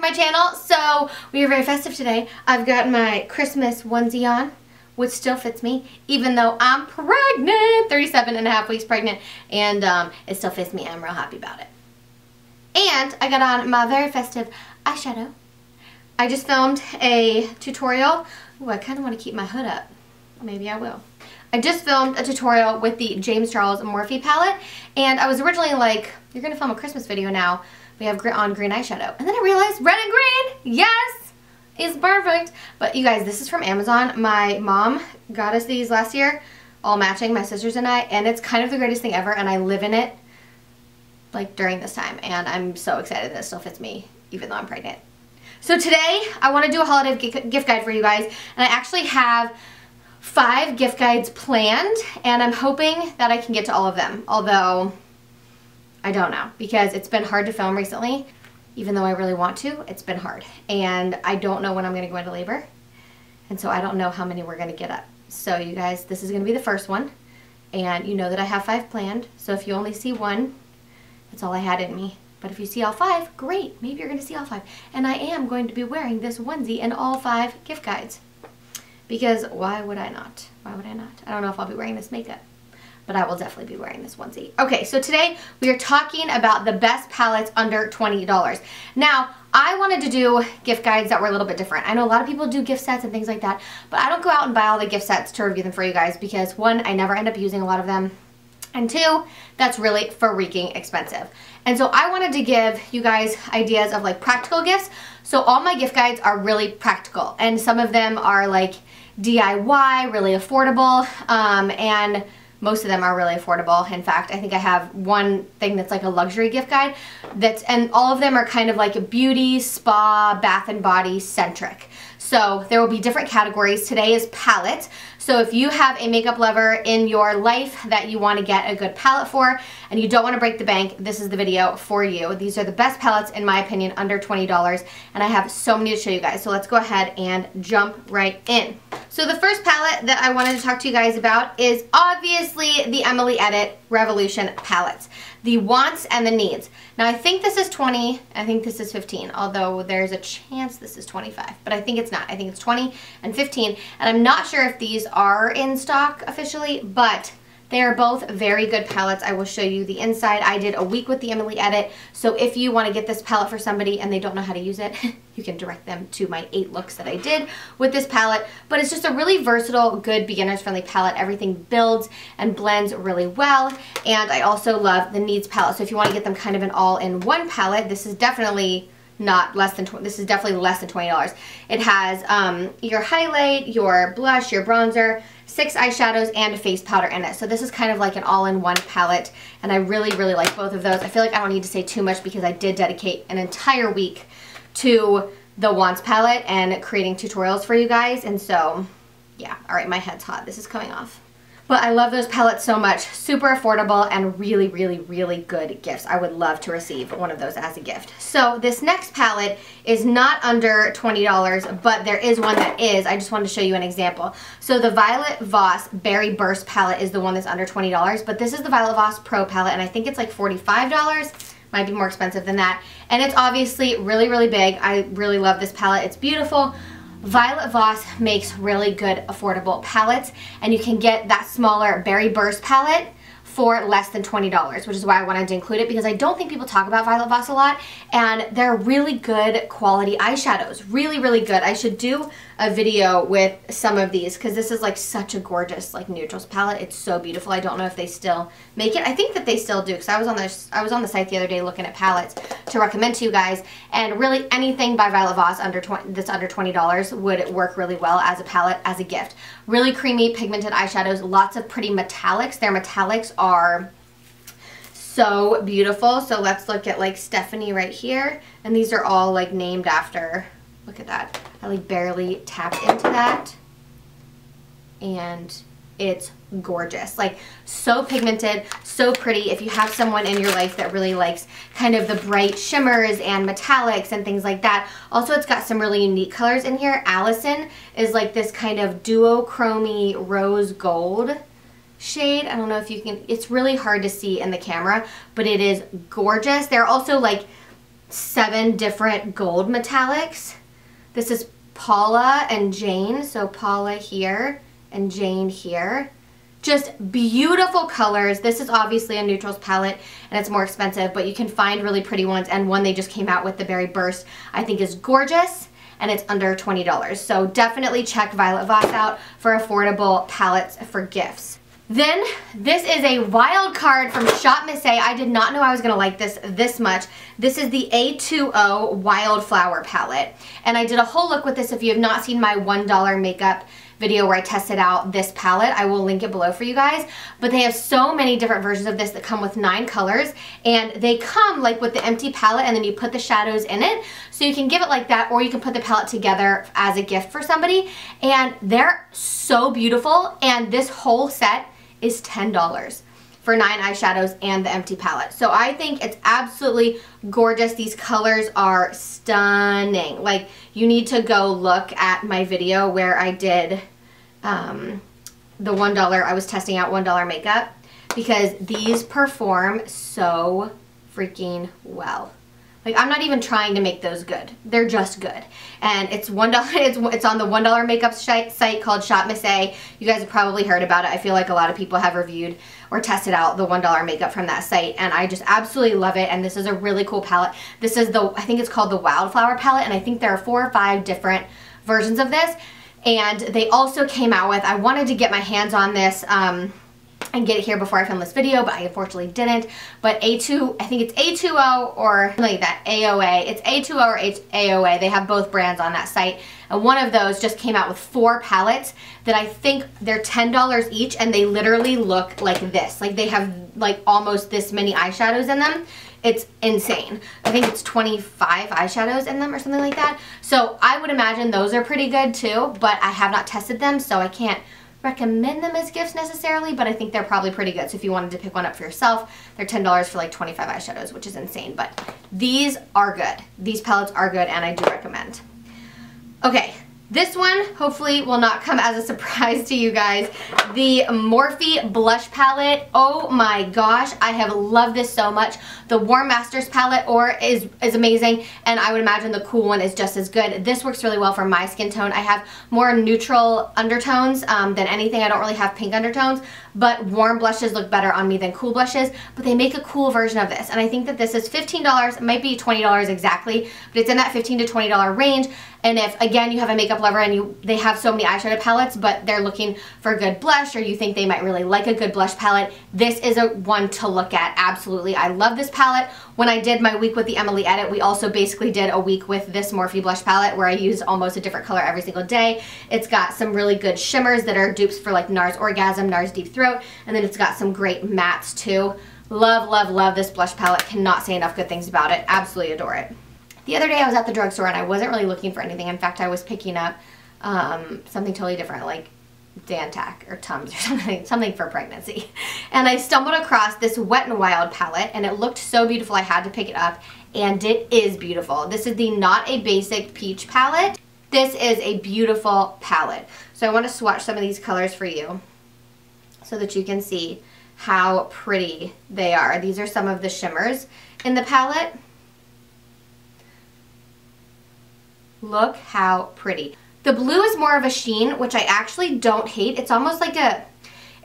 to my channel. So we are very festive today. I've got my Christmas onesie on, which still fits me, even though I'm pregnant, 37 and a half weeks pregnant, and it still fits me. I'm real happy about it. And I got on my very festive eyeshadow. I just filmed a tutorial. Ooh, I kind of want to keep my hood up. Maybe I will. I just filmed a tutorial with the James Charles Morphe palette, and I was originally like, you're going to film a Christmas video now. We have on green eyeshadow. And then I realized red and green, yes, is perfect. But you guys, this is from Amazon. My mom got us these last year, all matching, my sisters and I, and it's kind of the greatest thing ever, and I live in it like during this time, and I'm so excited that it still fits me even though I'm pregnant. So today I want to do a holiday gift guide for you guys, and I actually have 5 gift guides planned, and I'm hoping that I can get to all of them, although I don't know because it's been hard to film recently. Even though I really want to, it's been hard, and I don't know when I'm going to go into labor, and so I don't know how many we're going to get up. So you guys, this is going to be the first one, and you know that I have 5 planned, so if you only see one, that's all I had in me. But if you see all 5, great, maybe you're going to see all 5. And I am going to be wearing this onesie in all 5 gift guides. Because why would I not? Why would I not? I don't know if I'll be wearing this makeup, but I will definitely be wearing this onesie. Okay, so today we are talking about the best palettes under $20. Now, I wanted to do gift guides that were a little bit different. I know a lot of people do gift sets and things like that, but I don't go out and buy all the gift sets to review them for you guys because 1, I never end up using a lot of them, and 2, that's really freaking expensive. And so I wanted to give you guys ideas of like practical gifts. So all my gift guides are really practical, and some of them are like DIY, really affordable, and most of them are really affordable. In fact, I think I have one thing that's like a luxury gift guide and all of them are kind of like a beauty, spa, bath and body centric. So there will be different categories. Today is palette. So if you have a makeup lover in your life that you want to get a good palette for and you don't want to break the bank, this is the video for you. These are the best palettes in my opinion under $20, and I have so many to show you guys. So let's go ahead and jump right in. So the first palette that I wanted to talk to you guys about is obviously the Emily Edit Revolution palettes. The wants and the needs. Now I think this is 20, I think this is 15, although there's a chance this is 25, but I think it's not. I think it's 20 and 15, and I'm not sure if these are in stock officially, but they are both very good palettes. I will show you the inside. I did a week with the Emily Edit, so if you want to get this palette for somebody and they don't know how to use it, you can direct them to my 8 looks that I did with this palette. But it's just a really versatile, good, beginners-friendly palette. Everything builds and blends really well, and I also love the Needs palette. So if you want to get them kind of an all-in-one palette, this is definitely not less than this is definitely less than $20. It has your highlight, your blush, your bronzer, 6 eyeshadows, and a face powder in it. So this is kind of like an all-in-one palette, and I really, really like both of those. I feel like I don't need to say too much because I did dedicate an entire week to the Wants palette and creating tutorials for you guys, and so yeah. Alright, my head's hot. This is coming off. But I love those palettes so much. Super affordable and really, really, really good gifts. I would love to receive one of those as a gift. So this next palette is not under $20, but there is one that is. I just wanted to show you an example. So the Violet Voss Berry Burst palette is the one that's under $20, but this is the Violet Voss Pro palette, and I think it's like $45. Might be more expensive than that. And it's obviously really, really big. I really love this palette. It's beautiful. Violet Voss makes really good affordable palettes, and you can get that smaller Berry Burst palette for less than $20, which is why I wanted to include it, because I don't think people talk about Violet Voss a lot, and they're really good quality eyeshadows. Really, really good. I should do a video with some of these because this is like such a gorgeous like neutrals palette. It's so beautiful. I don't know if they still make it. I think that they still do because I was on the site the other day looking at palettes to recommend to you guys, and really anything by Violet Voss that's under $20 would work really well as a palette, as a gift. Really creamy pigmented eyeshadows, lots of pretty metallics. Their metallics are so beautiful. So let's look at like Stephanie right here, and these are all like named after, look at that. I like barely tapped into that, and it's gorgeous. Like so pigmented, so pretty. If you have someone in your life that really likes kind of the bright shimmers and metallics and things like that. Also, it's got some really unique colors in here. Allison is like this kind of duochrome rose gold shade. I don't know if you can, it's really hard to see in the camera, but it is gorgeous. They're also like 7 different gold metallics. This is Paula and Jane, so Paula here and Jane here. Just beautiful colors. This is obviously a neutrals palette and it's more expensive, but you can find really pretty ones, and one they just came out with, the Berry Burst, I think is gorgeous, and it's under $20. So definitely check Violet Voss out for affordable palettes for gifts. Then this is a wild card from Shop Miss A. I did not know I was going to like this much. This is the A20 Wildflower Palette. And I did a whole look with this. If you have not seen my $1 makeup video where I tested out this palette, I will link it below for you guys. But they have so many different versions of this that come with 9 colors. And they come like with the empty palette, and then you put the shadows in it. So you can give it like that, or you can put the palette together as a gift for somebody. And they're so beautiful. And this whole set is $10 for 9 eyeshadows and the empty palette. So I think it's absolutely gorgeous. These colors are stunning. Like, you need to go look at my video where I did the $1, I was testing out $1 makeup, because these perform so freaking well. Like, I'm not even trying to make those good. They're just good. And it's $1. It's on the $1 makeup site called Shop Miss A. You guys have probably heard about it. I feel like a lot of people have reviewed or tested out the $1 makeup from that site. And I just absolutely love it. And this is a really cool palette. This is I think it's called the Wildflower Palette. And I think there are 4 or 5 different versions of this. And they also came out with, I wanted to get my hands on this, and get it here before I filmed this video, but I unfortunately didn't. But I think it's A20 or like that, AOA. It's A20 or AOA. They have both brands on that site. And one of those just came out with 4 palettes that I think they're $10 each, and they literally look like this. Like, they have like almost this many eyeshadows in them. It's insane. I think it's 25 eyeshadows in them or something like that. So I would imagine those are pretty good too, but I have not tested them, so I can't recommend them as gifts necessarily, but I think they're probably pretty good. So if you wanted to pick one up for yourself, they're $10 for like 25 eyeshadows, which is insane. But these are good. These palettes are good, and I do recommend. Okay, this one hopefully will not come as a surprise to you guys. The Morphe blush palette. Oh my gosh, I have loved this so much. The Warm Masters palette is amazing, and I would imagine the cool one is just as good. This works really well for my skin tone. I have more neutral undertones than anything. I don't really have pink undertones, but warm blushes look better on me than cool blushes, but they make a cool version of this. And I think that this is $15. It might be $20 exactly, but it's in that $15 to $20 range. And if, again, you have a makeup lover and they have so many eyeshadow palettes, but they're looking for a good blush, or you think they might really like a good blush palette, this is a one to look at. Absolutely. I love this palette. When I did my week with the Emily Edit, we also basically did a week with this Morphe blush palette where I used almost a different color every single day. It's got some really good shimmers that are dupes for like NARS Orgasm, NARS Deep Throat, and then it's got some great mattes too. Love, love, love this blush palette. Cannot say enough good things about it. Absolutely adore it. The other day I was at the drugstore and I wasn't really looking for anything. In fact, I was picking up something totally different, like Dantac or Tums or something for pregnancy. And I stumbled across this Wet n Wild palette, and it looked so beautiful I had to pick it up, and it is beautiful. This is the Not a Basic Peach palette. This is a beautiful palette. So I want to swatch some of these colors for you so that you can see how pretty they are. These are some of the shimmers in the palette. Look how pretty. The blue is more of a sheen, which I actually don't hate. It's almost like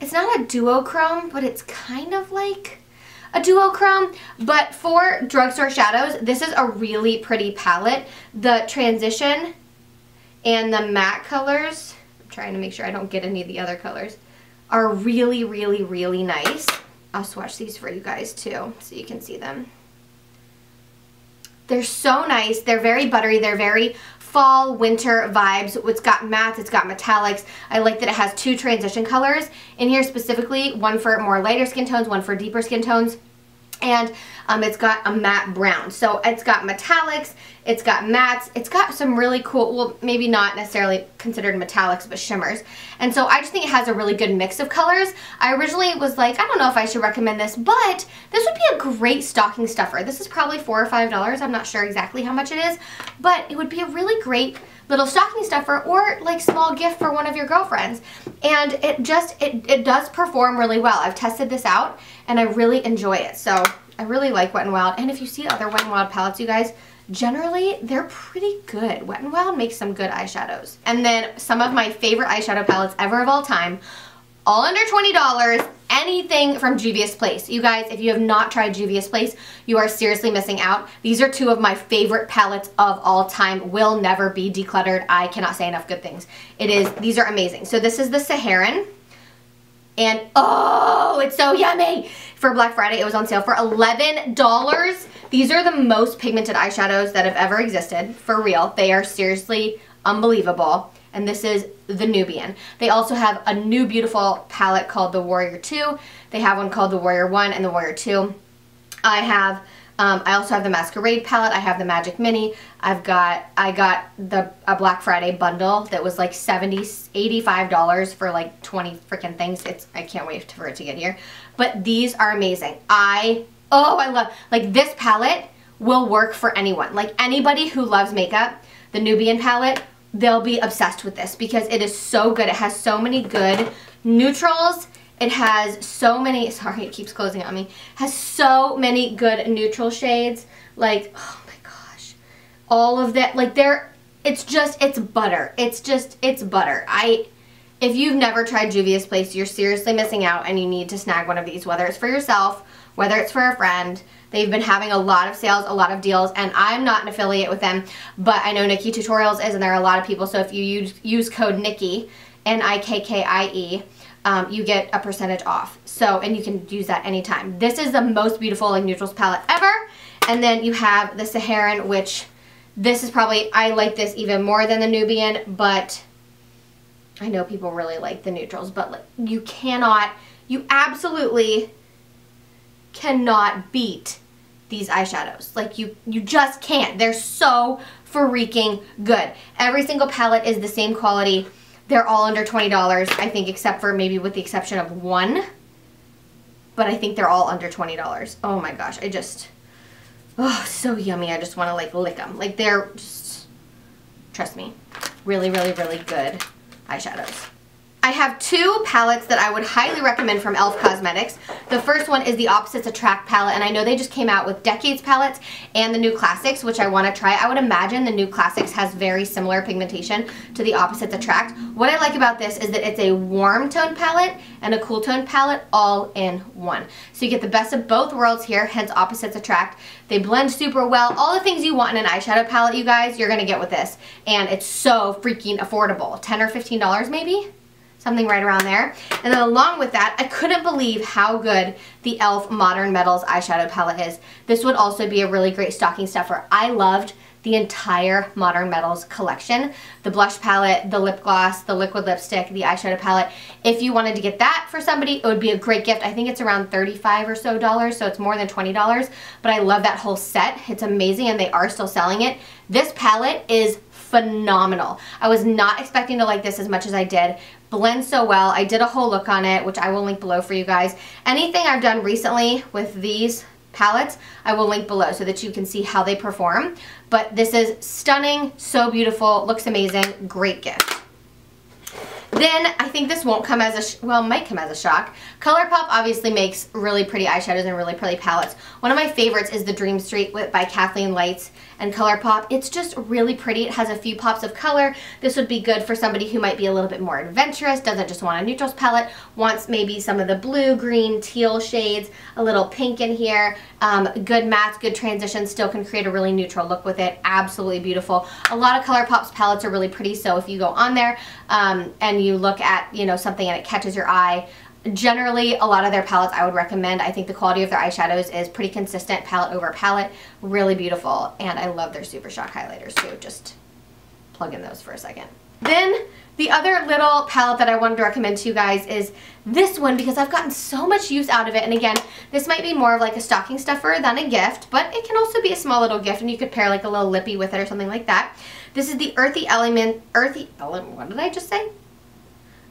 it's not a duochrome, but it's kind of like a duochrome. But for drugstore shadows, this is a really pretty palette. The transition and the matte colors, I'm trying to make sure I don't get any of the other colors, are really, really, really nice. I'll swatch these for you guys too, so you can see them. They're so nice. They're very buttery. They're very fall, winter vibes. It's got mattes. It's got metallics. I like that it has 2 transition colors in here specifically. One for more lighter skin tones, one for deeper skin tones. And it's got a matte brown. So it's got metallics, it's got mattes, it's got some really cool, well, maybe not necessarily considered metallics, but shimmers. And so I just think it has a really good mix of colors. I originally was like, I don't know if I should recommend this, but this would be a great stocking stuffer. This is probably $4 or $5. I'm not sure exactly how much it is, but it would be a really great little stocking stuffer or like small gift for one of your girlfriends. And it does perform really well. I've tested this out and I really enjoy it. So I really like Wet n Wild. And if you see other Wet n Wild palettes, you guys, generally they're pretty good. Wet n Wild makes some good eyeshadows. And then some of my favorite eyeshadow palettes ever of all time, all under $20, anything from Julius Place. You guys, if you have not tried Julius Place, you are seriously missing out. These are two of my favorite palettes of all time. Will never be decluttered. I cannot say enough good things. These are amazing. So this is the Saharan. And oh, it's so yummy. For Black Friday, it was on sale for $11. These are the most pigmented eyeshadows that have ever existed. For real. They are seriously unbelievable. And this is the Nubian. They also have a new beautiful palette called the Warrior 2. They have one called the Warrior 1 and the Warrior 2. I also have the Masquerade palette. I have the Magic Mini. I got a Black Friday bundle that was like $85 for like 20 freaking things. I can't wait for it to get here. But these are amazing. I love, like, this palette will work for anyone. Like, anybody who loves makeup, the Nubian palette, they'll be obsessed with this because it is so good. It has so many good neutrals. It has so many, sorry, it keeps closing on me. Has so many good neutral shades. Like, oh my gosh. All of that, like, it's butter. It's butter. If you've never tried Julius Place, you're seriously missing out, and you need to snag one of these, whether it's for yourself, whether it's for a friend. They've been having a lot of sales, a lot of deals, and I'm not an affiliate with them, but I know Nikki Tutorials is, and there are a lot of people, so if you use code Nikki, Nikkie, you get a percentage off. So, and you can use that anytime. This is the most beautiful, like, neutrals palette ever. And then you have the Saharan, which this is probably, I like this even more than the Nubian, but I know people really like the neutrals, but like, you absolutely cannot beat these eyeshadows. Like, you just can't. They're so freaking good. Every single palette is the same quality. They're all under $20, I think, except for maybe with the exception of one. But I think they're all under $20. Oh my gosh, oh, so yummy. I just want to, like, lick them. Like, they're just, trust me, really, really, really good eyeshadows. I have two palettes that I would highly recommend from e.l.f. Cosmetics. The first one is the Opposites Attract palette, and I know they just came out with Decades palettes and the new Classics, which I want to try. I would imagine the new Classics has very similar pigmentation to the Opposites Attract. What I like about this is that it's a warm tone palette and a cool tone palette all in one. So you get the best of both worlds here, hence Opposites Attract. They blend super well. All the things you want in an eyeshadow palette, you guys, you're going to get with this. And it's so freaking affordable. $10 or $15 maybe? Something right around there. And then along with that, I couldn't believe how good the e.l.f. Modern Metals eyeshadow palette is. This would also be a really great stocking stuffer. I loved the entire Modern Metals collection. The blush palette, the lip gloss, the liquid lipstick, the eyeshadow palette. If you wanted to get that for somebody, it would be a great gift. I think it's around $35 or so it's more than $20. But I love that whole set. It's amazing, and they are still selling it. This palette is phenomenal. I was not expecting to like this as much as I did. Blends so well. I did a whole look on it, which I will link below for you guys. Anything I've done recently with these palettes, I will link below so that you can see how they perform. But this is stunning, so beautiful, looks amazing, great gift. Then, I think this won't come as might come as a shock. ColourPop obviously makes really pretty eyeshadows and really pretty palettes. One of my favorites is the Dream Street by Kathleen Lights and ColourPop. It's just really pretty. It has a few pops of color. This would be good for somebody who might be a little bit more adventurous, doesn't just want a neutrals palette, wants maybe some of the blue, green, teal shades, a little pink in here, good mattes, good transitions, still can create a really neutral look with it. Absolutely beautiful. A lot of ColourPop's palettes are really pretty, so if you go on there and you look at, you know, something and it catches your eye, generally, a lot of their palettes I would recommend. I think the quality of their eyeshadows is pretty consistent, palette over palette, really beautiful, and I love their Super Shock highlighters too. Just plug in those for a second. Then the other little palette that I wanted to recommend to you guys is this one, because I've gotten so much use out of it. And again, this might be more of like a stocking stuffer than a gift, but it can also be a small little gift, and you could pair like a little lippy with it or something like that. This is the Earthy Element, what did I just say?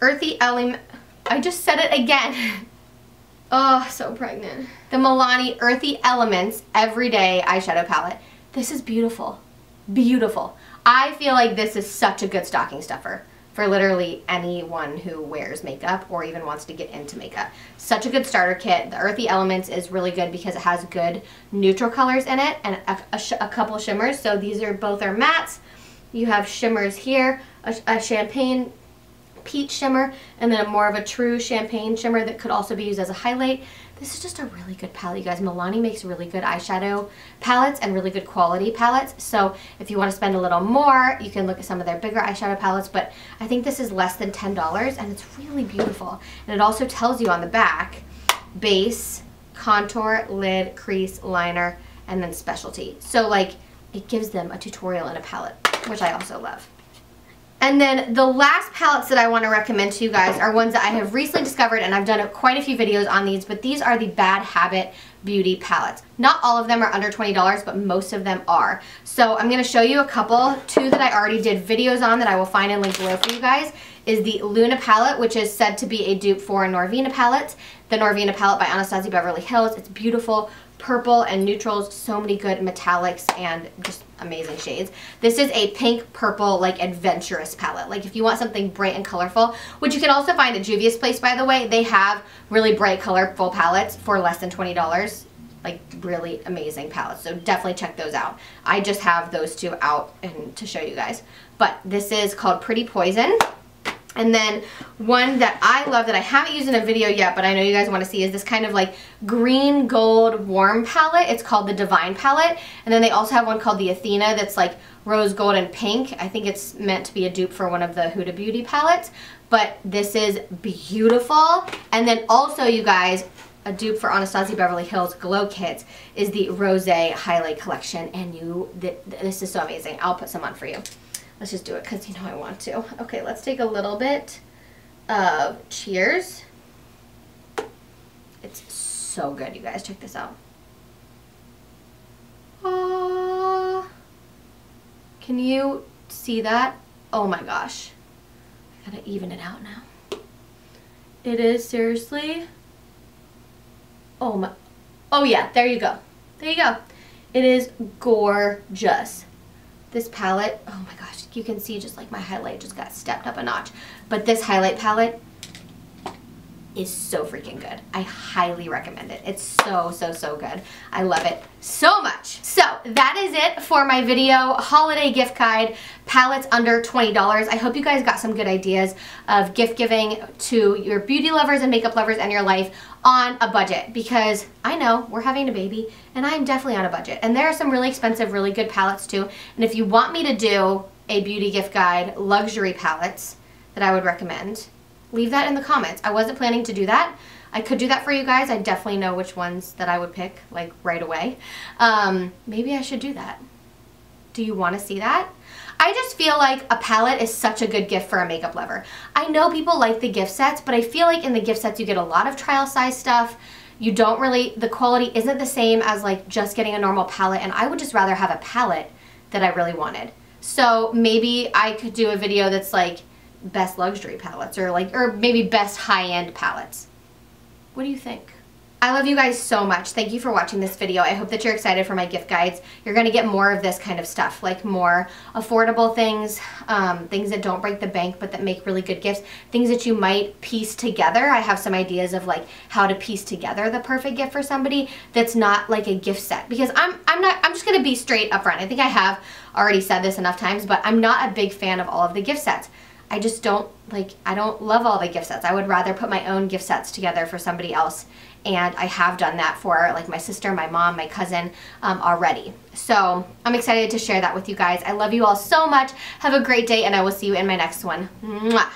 Earthy Element, I just said it again. Oh, so pregnant. The Milani Earthy Elements Everyday Eyeshadow Palette. This is beautiful. Beautiful. I feel like this is such a good stocking stuffer. for literally anyone who wears makeup or even wants to get into makeup. Such a good starter kit. The Earthy Elements is really good because it has good neutral colors in it and a couple shimmers. So these are both are mattes. You have shimmers here, a champagne peach shimmer, and then more of a true champagne shimmer that could also be used as a highlight. This is just a really good palette, you guys. Milani makes really good eyeshadow palettes and really good quality palettes. So if you want to spend a little more, you can look at some of their bigger eyeshadow palettes, but I think this is less than $10 and it's really beautiful. And it also tells you on the back, base, contour, lid, crease, liner, and then specialty. So like it gives them a tutorial in a palette, which I also love. And then the last palettes that I want to recommend to you guys are ones that I have recently discovered, and I've done quite a few videos on these, but these are the Bad Habit Beauty palettes. Not all of them are under $20, but most of them are. So I'm going to show you a couple. Two that I already did videos on that I will find and link below for you guys is the Luna palette, which is said to be a dupe for a Norvina palette. The Norvina palette by Anastasia Beverly Hills. It's beautiful. Purple and neutrals, so many good metallics and just amazing shades. This is a pink purple like adventurous palette. Like if you want something bright and colorful, which you can also find at Julius Place, by the way. They have really bright colorful palettes for less than $20. Like really amazing palettes, so definitely check those out. I just have those two out and to show you guys. But this is called Pretty Poison. And then one that I love that I haven't used in a video yet, but I know you guys want to see, is this kind of like green gold warm palette. It's called the Divine palette. And then they also have one called the Athena that's like rose gold and pink. I think it's meant to be a dupe for one of the Huda Beauty palettes. But this is beautiful. And then also, you guys, a dupe for Anastasia Beverly Hills Glow Kits is the Rosé Highlight Collection. And this is so amazing. I'll put some on for you. Let's just do it because you know I want to. Okay, let's take a little bit of Cheers. It's so good, you guys. Check this out. Can you see that? Oh my gosh. I gotta even it out now. It is seriously. Oh my. Oh yeah, there you go. There you go. It is gorgeous. This palette, oh my gosh, you can see just like my highlight just got stepped up a notch. But this highlight palette is so freaking good. I highly recommend it. It's so, so, so good. I love it so much. So that is it for my video holiday gift guide, palettes under $20. I hope you guys got some good ideas of gift giving to your beauty lovers and makeup lovers in your life on a budget, because I know we're having a baby and I am definitely on a budget. And there are some really expensive, really good palettes too. And if you want me to do a beauty gift guide, luxury palettes that I would recommend, leave that in the comments. I wasn't planning to do that. I could do that for you guys. I definitely know which ones that I would pick like right away. Maybe I should do that. Do you want to see that? I just feel like a palette is such a good gift for a makeup lover. I know people like the gift sets, but I feel like in the gift sets you get a lot of trial size stuff. You don't really, the quality isn't the same as like just getting a normal palette, and I would just rather have a palette that I really wanted. So maybe I could do a video that's like best luxury palettes or maybe best high-end palettes. What do you think? I love you guys so much. Thank you for watching this video. I hope that you're excited for my gift guides. You're going to get more of this kind of stuff, like more affordable things, things that don't break the bank but that make really good gifts, things that you might piece together. I have some ideas of like how to piece together the perfect gift for somebody that's not like a gift set, because I'm just going to be straight up front. I think I have already said this enough times, but I'm not a big fan of all of the gift sets. I just don't I don't love all the gift sets. I would rather put my own gift sets together for somebody else. And I have done that for like my sister, my mom, my cousin already. So I'm excited to share that with you guys. I love you all so much. Have a great day, and I will see you in my next one. Mwah.